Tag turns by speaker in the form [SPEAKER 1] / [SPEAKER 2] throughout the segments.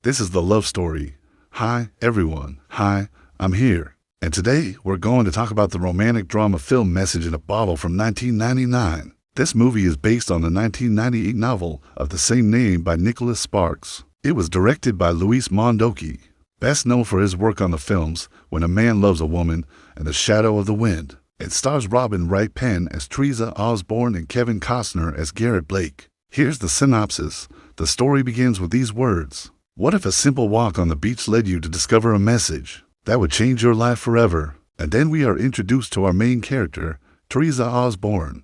[SPEAKER 1] This is the love story. Hi, everyone. Hi, I'm here. And today, we're going to talk about the romantic drama film Message in a Bottle from 1999. This movie is based on the 1998 novel of the same name by Nicholas Sparks. It was directed by Luis Mondocchi, best known for his work on the films When a Man Loves a Woman and The Shadow of the Wind. It stars Robin Wright Penn as Theresa Osborne and Kevin Costner as Garrett Blake. Here's the synopsis. The story begins with these words. What if a simple walk on the beach led you to discover a message that would change your life forever? And then we are introduced to our main character, Theresa Osborne.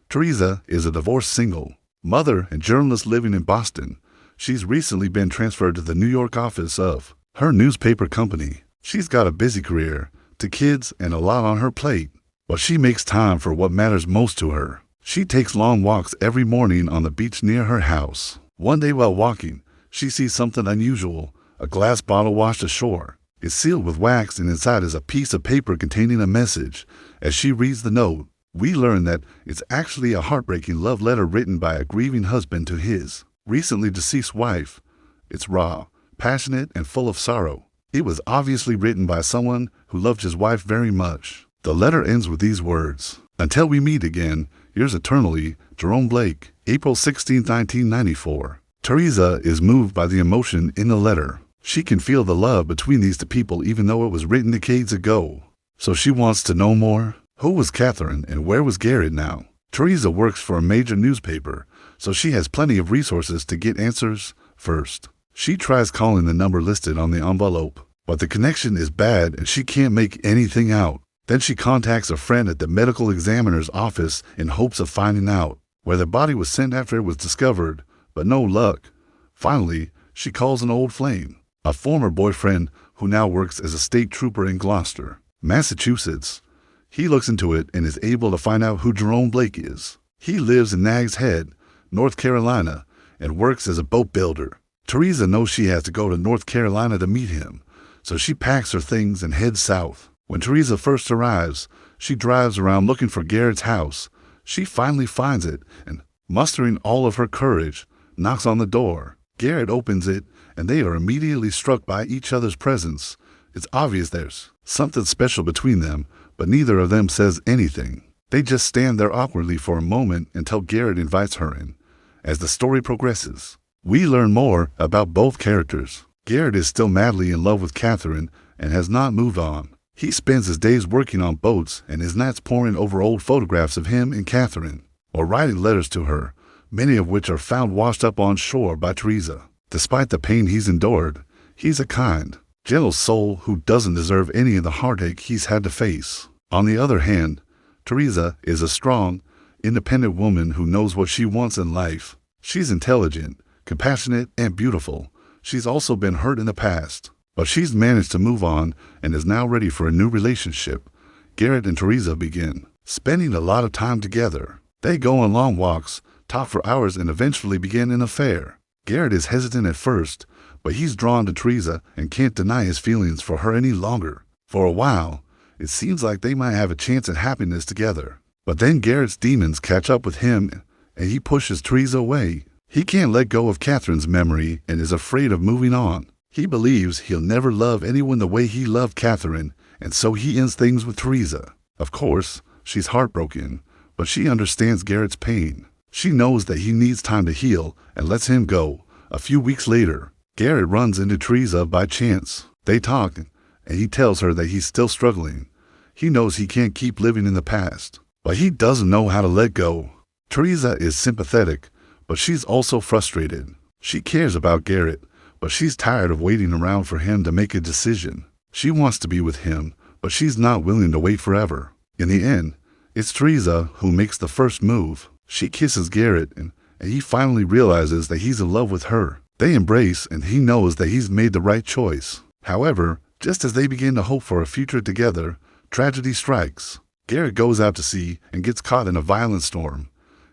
[SPEAKER 1] Theresa is a divorced single mother and journalist living in Boston. She's recently been transferred to the New York office of her newspaper company. She's got a busy career, two kids, and a lot on her plate. But she makes time for what matters most to her. She takes long walks every morning on the beach near her house. One day while walking, she sees something unusual, a glass bottle washed ashore. It's sealed with wax and inside is a piece of paper containing a message. As she reads the note, we learn that it's actually a heartbreaking love letter written by a grieving husband to his recently deceased wife. It's raw, passionate, and full of sorrow. It was obviously written by someone who loved his wife very much. The letter ends with these words. Until we meet again, yours eternally, Garrett Blake, April 16, 1994. Theresa is moved by the emotion in the letter. She can feel the love between these two people even though it was written decades ago. So she wants to know more. Who was Catherine and where was Garrett now? Theresa works for a major newspaper, so she has plenty of resources to get answers first. She tries calling the number listed on the envelope, but the connection is bad and she can't make anything out. Then she contacts a friend at the medical examiner's office in hopes of finding out where the body was sent after it was discovered, but no luck. Finally, she calls an old flame, a former boyfriend who now works as a state trooper in Gloucester, Massachusetts. He looks into it and is able to find out who Garrett Blake is. He lives in Nags Head, North Carolina, and works as a boat builder. Theresa knows she has to go to North Carolina to meet him, so she packs her things and heads south. When Theresa first arrives, she drives around looking for Garrett's house. She finally finds it and, mustering all of her courage, knocks on the door. Garrett opens it, and they are immediately struck by each other's presence. It's obvious there's something special between them, but neither of them says anything. They just stand there awkwardly for a moment until Garrett invites her in. As the story progresses, we learn more about both characters. Garrett is still madly in love with Catherine and has not moved on. He spends his days working on boats and his nights poring over old photographs of him and Catherine, or writing letters to her, many of which are found washed up on shore by Theresa. Despite the pain he's endured, he's a kind, gentle soul who doesn't deserve any of the heartache he's had to face. On the other hand, Theresa is a strong, independent woman who knows what she wants in life. She's intelligent, compassionate, and beautiful. She's also been hurt in the past, but she's managed to move on and is now ready for a new relationship. Garrett and Theresa begin spending a lot of time together. They go on long walks, talk for hours, and eventually begin an affair. Garrett is hesitant at first, but he's drawn to Theresa and can't deny his feelings for her any longer. For a while, it seems like they might have a chance at happiness together. But then Garrett's demons catch up with him and he pushes Theresa away. He can't let go of Catherine's memory and is afraid of moving on. He believes he'll never love anyone the way he loved Catherine, and so he ends things with Theresa. Of course, she's heartbroken, but she understands Garrett's pain. She knows that he needs time to heal and lets him go. A few weeks later, Garrett runs into Theresa by chance. They talk, and he tells her that he's still struggling. He knows he can't keep living in the past, but he doesn't know how to let go. Theresa is sympathetic, but she's also frustrated. She cares about Garrett, but she's tired of waiting around for him to make a decision. She wants to be with him, but she's not willing to wait forever. In the end, it's Theresa who makes the first move. She kisses Garrett, and he finally realizes that he's in love with her. They embrace, and he knows that he's made the right choice. However, just as they begin to hope for a future together, tragedy strikes. Garrett goes out to sea and gets caught in a violent storm.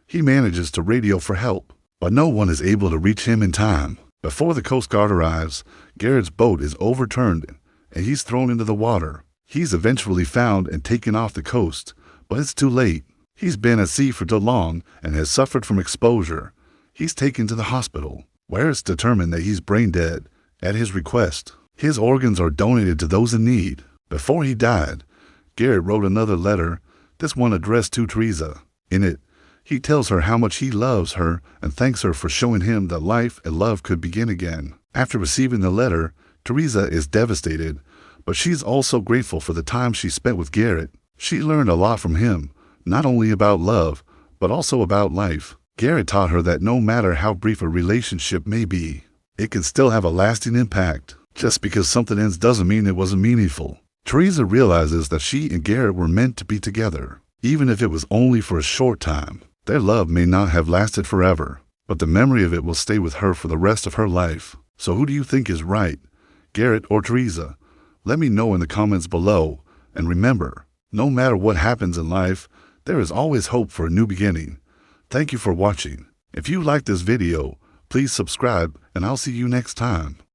[SPEAKER 1] He manages to radio for help, but no one is able to reach him in time. Before the Coast Guard arrives, Garrett's boat is overturned and he's thrown into the water. He's eventually found and taken off the coast, but it's too late. He's been at sea for too long and has suffered from exposure. He's taken to the hospital, where it's determined that he's brain dead At his request, his organs are donated to those in need. Before he died, Garrett wrote another letter, this one addressed to Theresa. In it, he tells her how much he loves her and thanks her for showing him that life and love could begin again. After receiving the letter, Theresa is devastated, but she's also grateful for the time she spent with Garrett. She learned a lot from him, not only about love, but also about life. Garrett taught her that no matter how brief a relationship may be, it can still have a lasting impact. Just because something ends doesn't mean it wasn't meaningful. Theresa realizes that she and Garrett were meant to be together, even if it was only for a short time. Their love may not have lasted forever, but the memory of it will stay with her for the rest of her life. So who do you think is right, Garrett or Theresa? Let me know in the comments below. And remember, no matter what happens in life, there is always hope for a new beginning. Thank you for watching. If you liked this video, please subscribe and I'll see you next time.